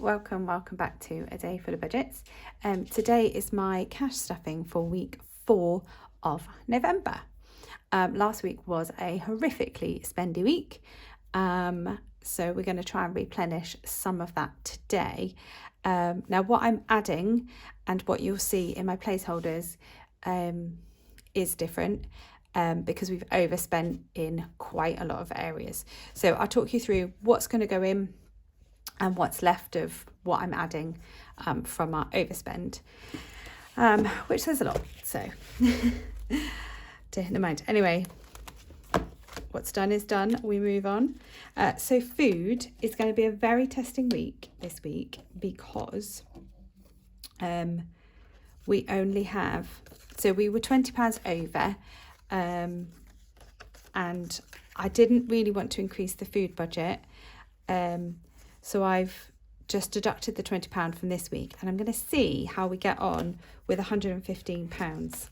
welcome back to A Day Full of Budgets. Today is my cash stuffing for week 4 of November. Last week was a horrifically spendy week, so we're going to try and replenish some of that today. Now what I'm adding and what you'll see in my placeholders is different. Because we've overspent in quite a lot of areas. So I'll talk you through what's going to go in and what's left of what I'm adding from our overspend, which there's a lot. So never mind. Anyway, what's done is done. We move on. So food is going to be a very testing week this week because we only have, so we were £20 over. And I didn't really want to increase the food budget, so I've just deducted the £20 from this week, and I'm going to see how we get on with £115.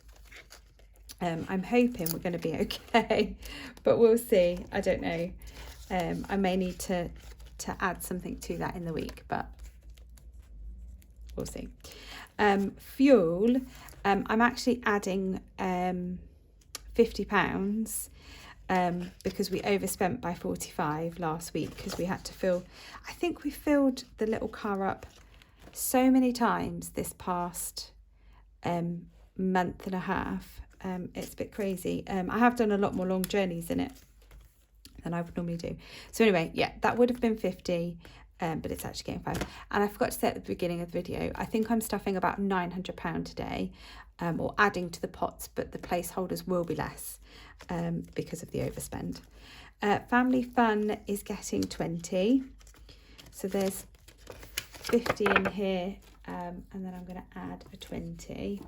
I'm hoping we're going to be okay, but we'll see. I don't know. I may need to add something to that in the week, but we'll see. Fuel, I'm actually adding £50 because we overspent by 45 last week because we had to fill, I think we filled the little car up so many times this past month and a half. It's a bit crazy. I have done a lot more long journeys in it than I would normally do. So anyway, yeah, that would have been 50, but it's actually getting 5. And I forgot to say at the beginning of the video, I think I'm stuffing about £900 today, or adding to the pots, but the placeholders will be less because of the overspend. Family fun is getting 20, so there's 50 in here, and then I'm going to add a 20.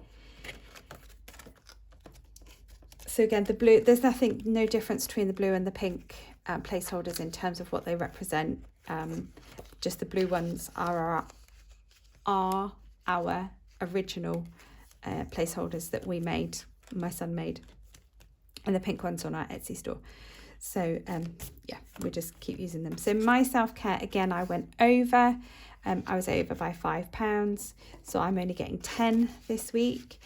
So again, the blue, there's no difference between the blue and the pink placeholders in terms of what they represent. Just the blue ones are our original placeholders that my son made, and the pink ones on our Etsy store. So yeah, we just keep using them. So my self-care, again, I went over. I was over by £5, so I'm only getting 10 this week,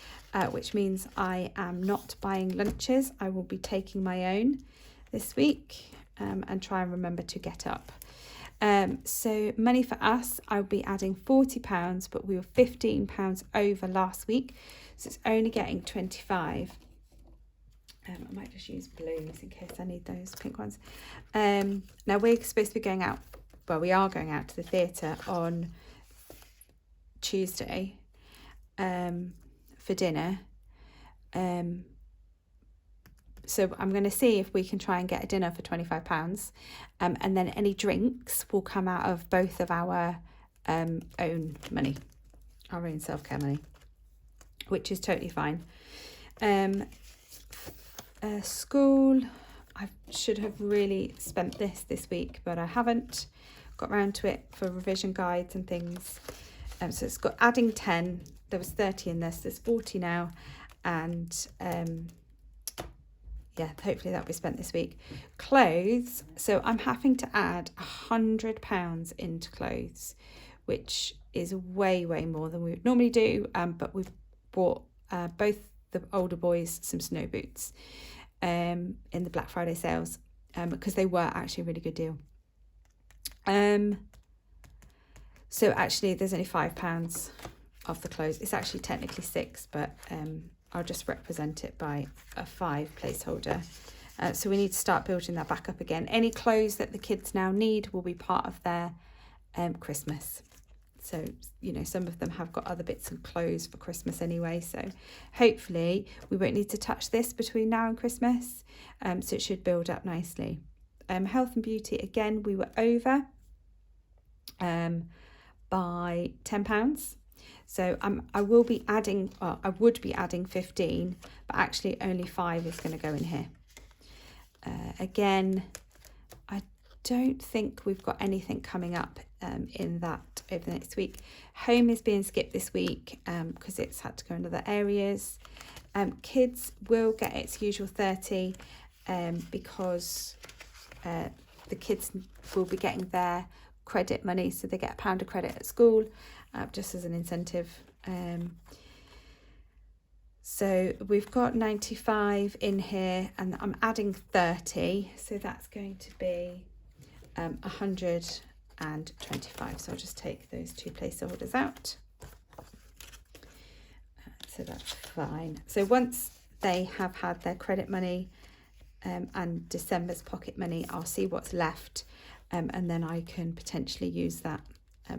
which means I am not buying lunches. I will be taking my own this week, and try and remember to get up. So money for us, I'll be adding £40, but we were £15 over last week, so it's only getting 25. I might just use blues in case I need those pink ones. Now we're supposed to be going out, well, we are going out to the theatre on Tuesday for dinner. So I'm going to see if we can try and get a dinner for £25, and then any drinks will come out of both of our own money, our own self-care money, which is totally fine. School, I should have really spent this week, but I haven't got around to it for revision guides and things. So it's got adding 10, there was 30 in this, there's 40 now, and yeah, hopefully that'll be spent this week. Clothes, so I'm having to add £100 into clothes, which is way more than we would normally do, but we've bought both the older boys some snow boots in the Black Friday sales, because they were actually a really good deal. So actually there's only £5 of the clothes. It's actually technically 6, but I'll just represent it by a 5 placeholder. So we need to start building that back up again. Any clothes that the kids now need will be part of their Christmas. So, you know, some of them have got other bits of clothes for Christmas anyway. So hopefully we won't need to touch this between now and Christmas. So it should build up nicely. Health and beauty, again, we were over by £10. So I would be adding 15, but actually only 5 is going to go in here. Again, I don't think we've got anything coming up in that over the next week. Home is being skipped this week because it's had to go in other areas. Kids will get its usual 30 because the kids will be getting their credit money, so they get £1 of credit at school, just as an incentive. So we've got 95 in here, and I'm adding 30, so that's going to be 125. So I'll just take those two placeholders out. So that's fine. So once they have had their credit money and December's pocket money, I'll see what's left, and then I can potentially use that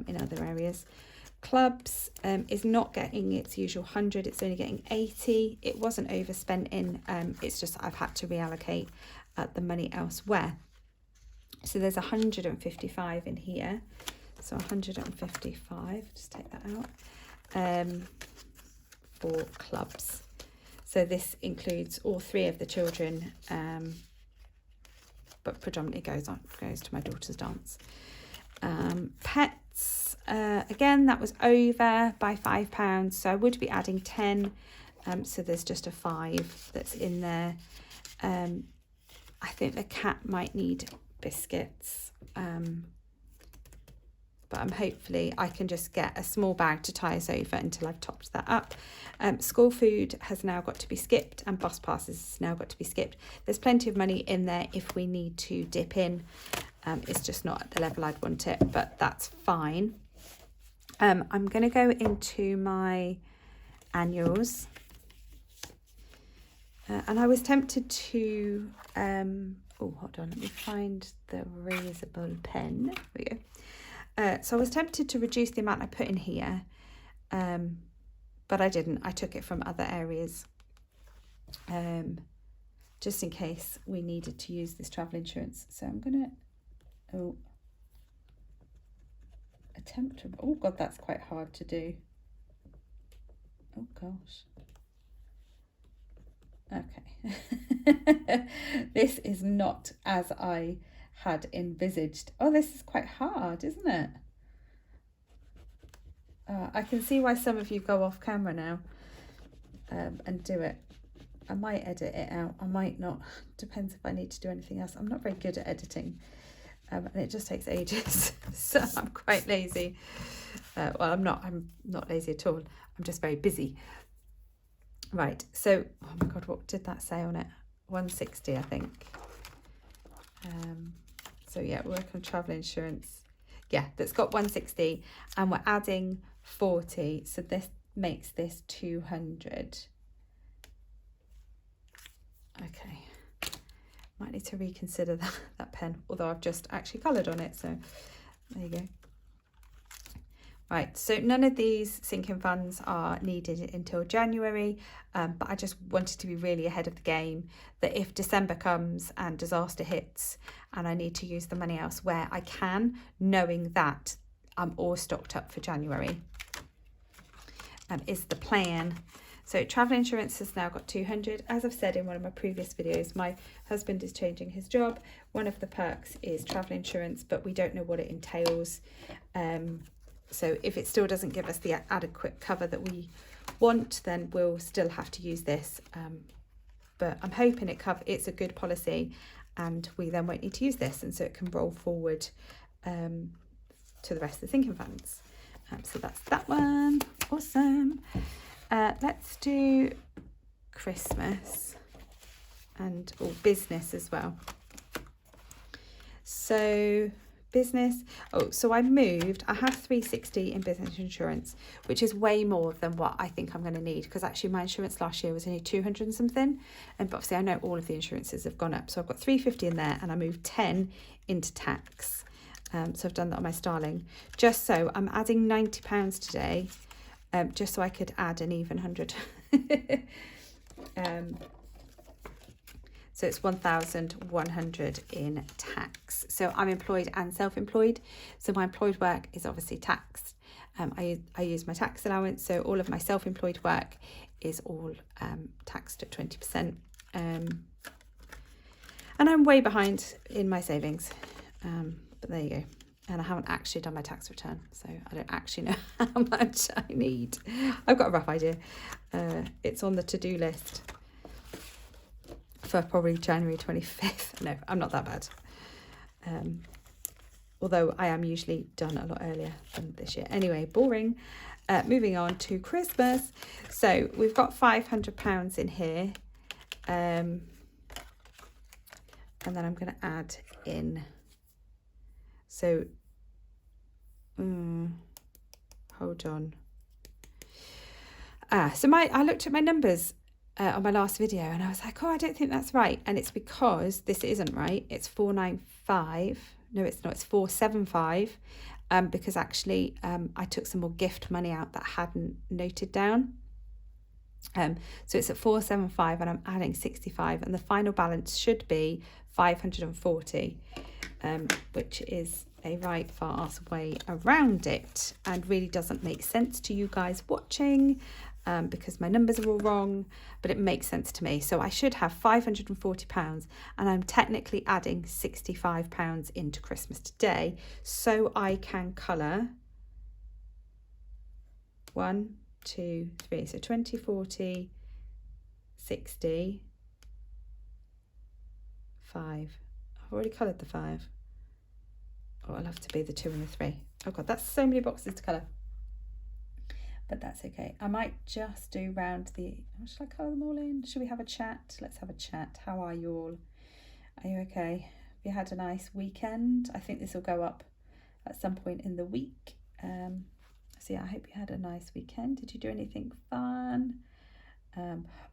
in other areas. Clubs is not getting its usual 100, it's only getting 80. It wasn't overspending, it's just I've had to reallocate the money elsewhere. So there's 155 in here. So 155, just take that out, for clubs. So this includes all 3 of the children, but predominantly goes to my daughter's dance. Pets, again, that was over by £5, so I would be adding 10. So there's just a 5 that's in there. I think the cat might need biscuits, but hopefully I can just get a small bag to tie us over until I've topped that up. School food has now got to be skipped, and bus passes has now got to be skipped. There's plenty of money in there if we need to dip in. It's just not at the level I'd want it, but that's fine. I'm going to go into my annuals. And I was tempted to, oh, hold on, let me find the erasable pen. There we go. So I was tempted to reduce the amount I put in here, but I didn't. I took it from other areas, just in case we needed to use this travel insurance. So I'm going to, attempt to, oh God, that's quite hard to do. Oh gosh. Okay. This is not as I had envisaged. Oh, this is quite hard, isn't it? I can see why some of you go off camera now and do it. I might edit it out, I might not. Depends if I need to do anything else. I'm not very good at editing, and it just takes ages. So I'm quite lazy. Well, I'm not lazy at all. I'm just very busy. Right, so, oh my God, what did that say on it? 160, I think. So yeah, work on travel insurance. Yeah, that's got 160, and we're adding 40. So this makes this 200. Okay, might need to reconsider that pen, although I've just actually coloured on it. So there you go. Right, so none of these sinking funds are needed until January, but I just wanted to be really ahead of the game, that if December comes and disaster hits and I need to use the money elsewhere, I can, knowing that I'm all stocked up for January, is the plan. So travel insurance has now got 200. As I've said in one of my previous videos, my husband is changing his job. One of the perks is travel insurance, but we don't know what it entails. So if it still doesn't give us the adequate cover that we want, then we'll still have to use this. But I'm hoping it's a good policy, and we then won't need to use this, and so it can roll forward to the rest of the sinking funds. So that's that one. Awesome. Let's do Christmas and business as well. So business, so I have 360 in business insurance, which is way more than what I think I'm going to need, because actually my insurance last year was only 200 and something, and obviously I know all of the insurances have gone up, so I've got 350 in there, and I moved 10 into tax. So I've done that on my Starling, just so I'm adding £90 today, just so I could add an even 100. So it's 1,100 in tax. So I'm employed and self-employed. So my employed work is obviously taxed. I use my tax allowance. So all of my self-employed work is all taxed at 20%. And I'm way behind in my savings. But there you go. And I haven't actually done my tax return, so I don't actually know how much I need. I've got a rough idea. It's on the to-do list for probably January 25th. No, I'm not that bad. although I am usually done a lot earlier than this year. Anyway, boring. Moving on to Christmas. So we've got £500 in here. And then I'm going to add in, so, hold on. So I looked at my numbers on my last video and I was like, oh, I don't think that's right. And it's because this isn't right. It's 495. No, it's not. It's 475. Because actually I took some more gift money out that I hadn't noted down. So it's at 475 and I'm adding 65 and the final balance should be 540, which is a right fast way around it and really doesn't make sense to you guys watching because my numbers are all wrong, but it makes sense to me. So I should have £540 and I'm technically adding £65 into Christmas today so I can colour 1, 2, 3, so 20, 40, 60, 5. I've already coloured the 5. Oh, I'll have to be the 2 and the 3. Oh God, that's so many boxes to colour. But that's okay. I might just do round the, shall I colour them all in? Should we have a chat? Let's have a chat. How are you all? Are you okay? Have you had a nice weekend? I think this will go up at some point in the week. So yeah, I hope you had a nice weekend. Did you do anything fun?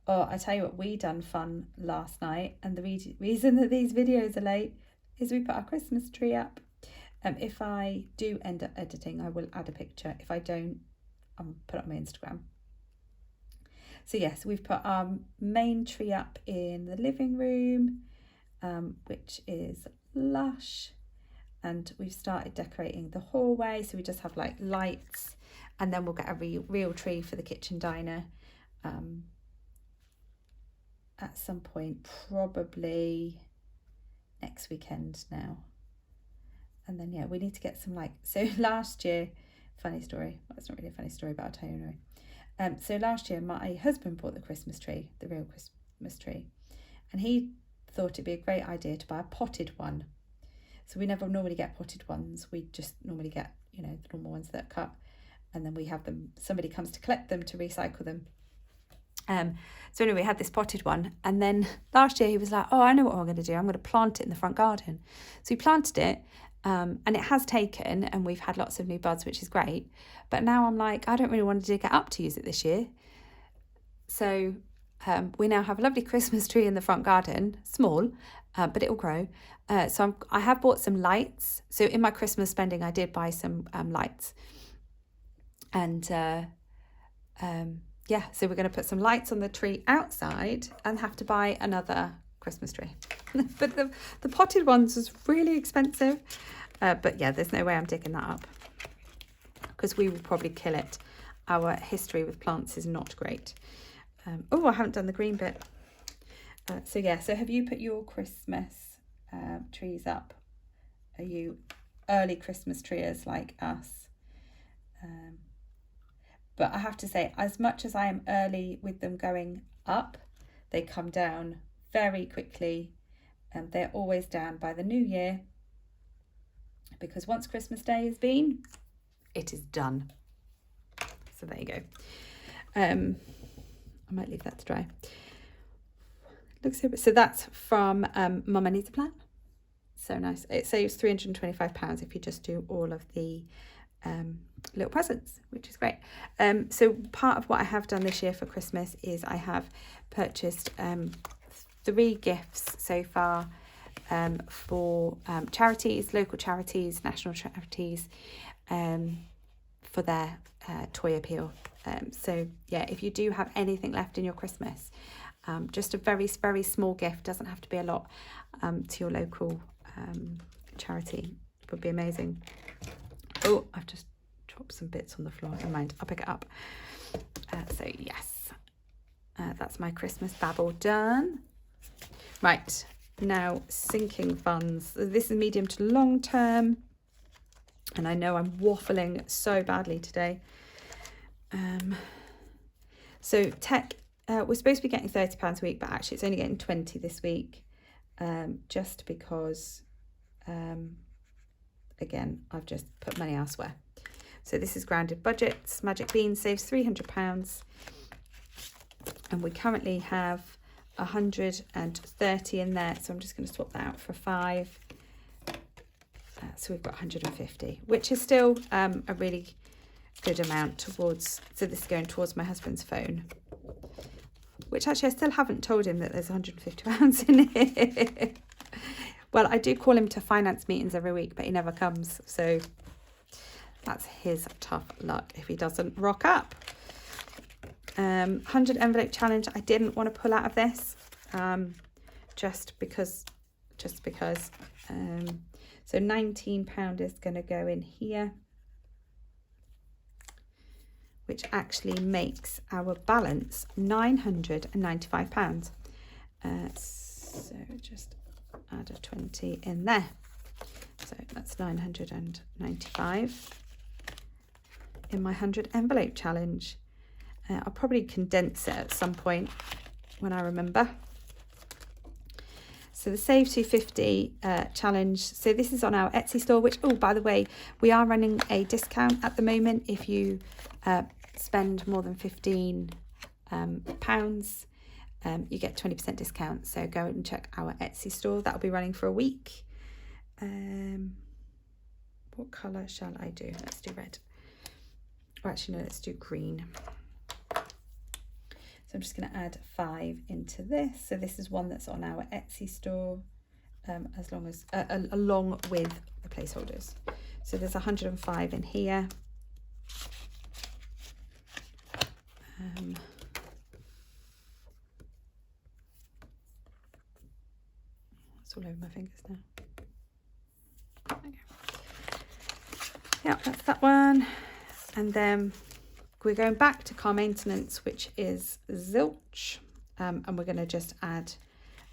Oh, I tell you what, we done fun last night, and the reason that these videos are late is we put our Christmas tree up. If I do end up editing, I will add a picture. If I don't, I'll put it on my Instagram. So yes, we've put our main tree up in the living room, which is lush. And we've started decorating the hallway, so we just have like lights, and then we'll get a real tree for the kitchen diner at some point, probably next weekend now. And then yeah, we need to get some so last year, funny story, well, it's not really a funny story, but I'll tell you anyway. So last year my husband bought the Christmas tree, the real Christmas tree, and he thought it'd be a great idea to buy a potted one. So we never normally get potted ones. We just normally get, the normal ones that are cut. And then we have them, somebody comes to collect them to recycle them. So anyway, we had this potted one. And then last year he was like, oh, I know what I'm going to do. I'm going to plant it in the front garden. So he planted it and it has taken and we've had lots of new buds, which is great. But now I'm like, I don't really want to dig it up to use it this year. So we now have a lovely Christmas tree in the front garden, small, but it will grow. So I have bought some lights. So in my Christmas spending, I did buy some lights. And yeah, so we're going to put some lights on the tree outside and have to buy another Christmas tree. But the potted ones was really expensive. But yeah, there's no way I'm digging that up because we will probably kill it. Our history with plants is not great. Oh, I haven't done the green bit. So yeah, so have you put your Christmas trees up? Are you early Christmas trees like us? But I have to say, as much as I am early with them going up, they come down very quickly and they're always down by the new year, because once Christmas Day has been, it is done. So there you go. I might leave that to dry. Looks so that's from Mama Needs a Plan. So nice. It saves £325 if you just do all of the little presents, which is great. So part of what I have done this year for Christmas is I have purchased 3 gifts so far for charities, local charities, national charities, for their toy appeal. So yeah, if you do have anything left in your Christmas, just a very, very small gift, doesn't have to be a lot, to your local charity would be amazing. Oh, I've just dropped some bits on the floor. Never mind, I'll pick it up. So yes, that's my Christmas babble done. Right, now sinking funds. This is medium to long term. And I know I'm waffling so badly today. So tech, we're supposed to be getting £30 a week, but actually it's only getting 20 this week. Just because again, I've just put money elsewhere. So this is Grounded Budgets. Magic Bean saves £300. And we currently have 130 in there. So I'm just going to swap that out for 5. So we've got 150, which is still a really good amount towards, so this is going towards my husband's phone, which actually I still haven't told him that there's £150 in it. Well, I do call him to finance meetings every week, but he never comes. So that's his tough luck if he doesn't rock up. 100 envelope challenge. I didn't want to pull out of this just because. So £19 is going to go in here, which actually makes our balance £995. So just add a 20 in there. So that's 995 in my 100 envelope challenge. I'll probably condense it at some point when I remember. So the Save 250 challenge. So this is on our Etsy store, which, oh, by the way, we are running a discount at the moment. If you spend more than £15, you get 20% discount. So go and check our Etsy store. That'll be running for a week. What colour shall I do? Let's do red. Or actually, no, let's do green. So I'm just going to add 5 into this. So this is one that's on our Etsy store, along with the placeholders. So there's 105 in here. It's all over my fingers now. Okay. Yeah, that's that one. And then we're going back to car maintenance, which is zilch, and we're going to just add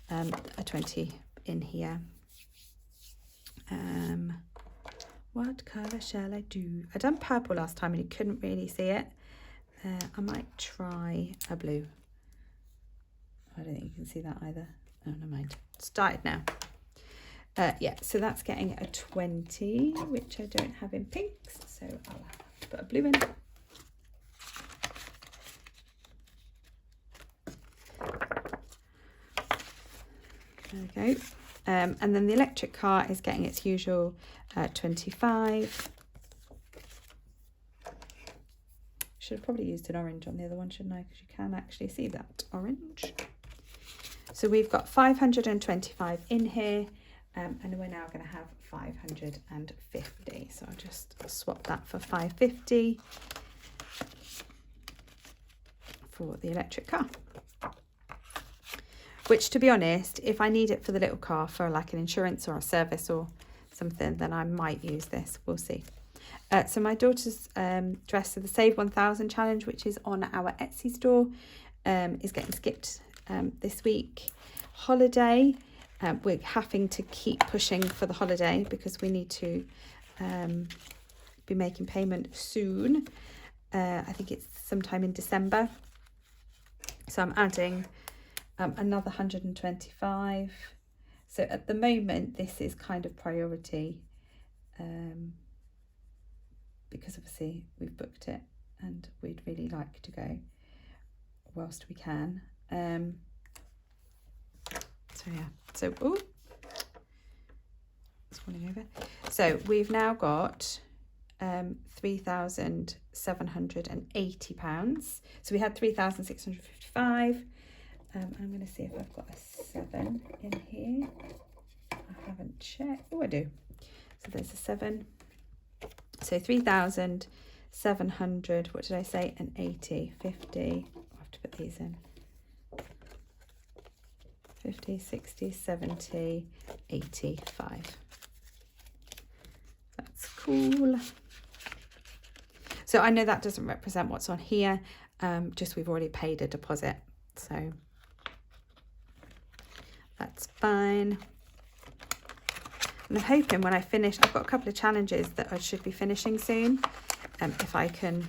a 20 in here. What colour shall I do? I done purple last time and you couldn't really see it. I might try a blue. I don't think you can see that either. Oh, never mind. Started now. Yeah, so that's getting a 20, which I don't have in pinks, so I'll have to put a blue in. There we go. And then the electric car is getting its usual 25. Should have probably used an orange on the other one, shouldn't I? Because you can actually see that orange. So we've got 525 in here, and we're now going to have 550. So I'll just swap that for 550 for the electric car. Which, to be honest, if I need it for the little car for like an insurance or a service or something, then I might use this. We'll see. So my daughter's dress for the Save 1000 challenge, which is on our Etsy store, is getting skipped this week. Holiday, we're having to keep pushing for the holiday because we need to be making payment soon. I think it's sometime in December. So I'm adding another 125. So at the moment this is kind of priority, because obviously we've booked it and we'd really like to go whilst we can. So yeah, so oh, it's falling over. So we've now got £3,780. So we had 3,655. I'm going to see if I've got a 7 in here. I haven't checked. Oh, I do. So there's a 7. So 3,700. What did I say? And 80, 50. I'll have to put these in. 50, 60, 70, 85. That's cool. So I know that doesn't represent what's on here. Just we've already paid a deposit. So that's fine. And I'm hoping when I finish, I've got a couple of challenges that I should be finishing soon, if I can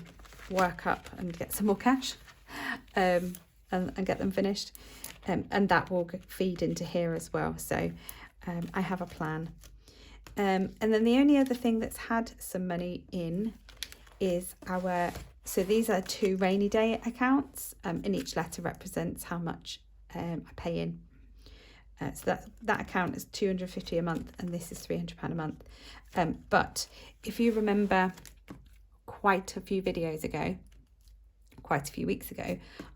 work up and get some more cash, and get them finished, and that will feed into here as well. So I have a plan. And then the only other thing that's had some money in is so these are 2 rainy day accounts, and each letter represents how much I pay in. So that account is £250 a month, and this is £300 a month. But if you remember quite a few weeks ago,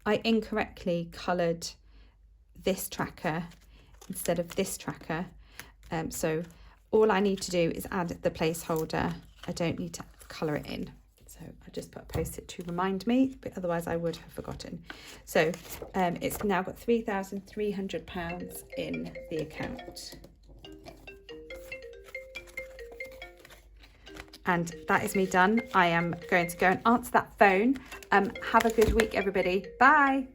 I incorrectly coloured this tracker instead of this tracker. So all I need to do is add the placeholder. I don't need to colour it in. So I just put a post-it to remind me, but otherwise I would have forgotten. So it's now got £3,300 in the account. And that is me done. I am going to go and answer that phone. Have a good week, everybody. Bye.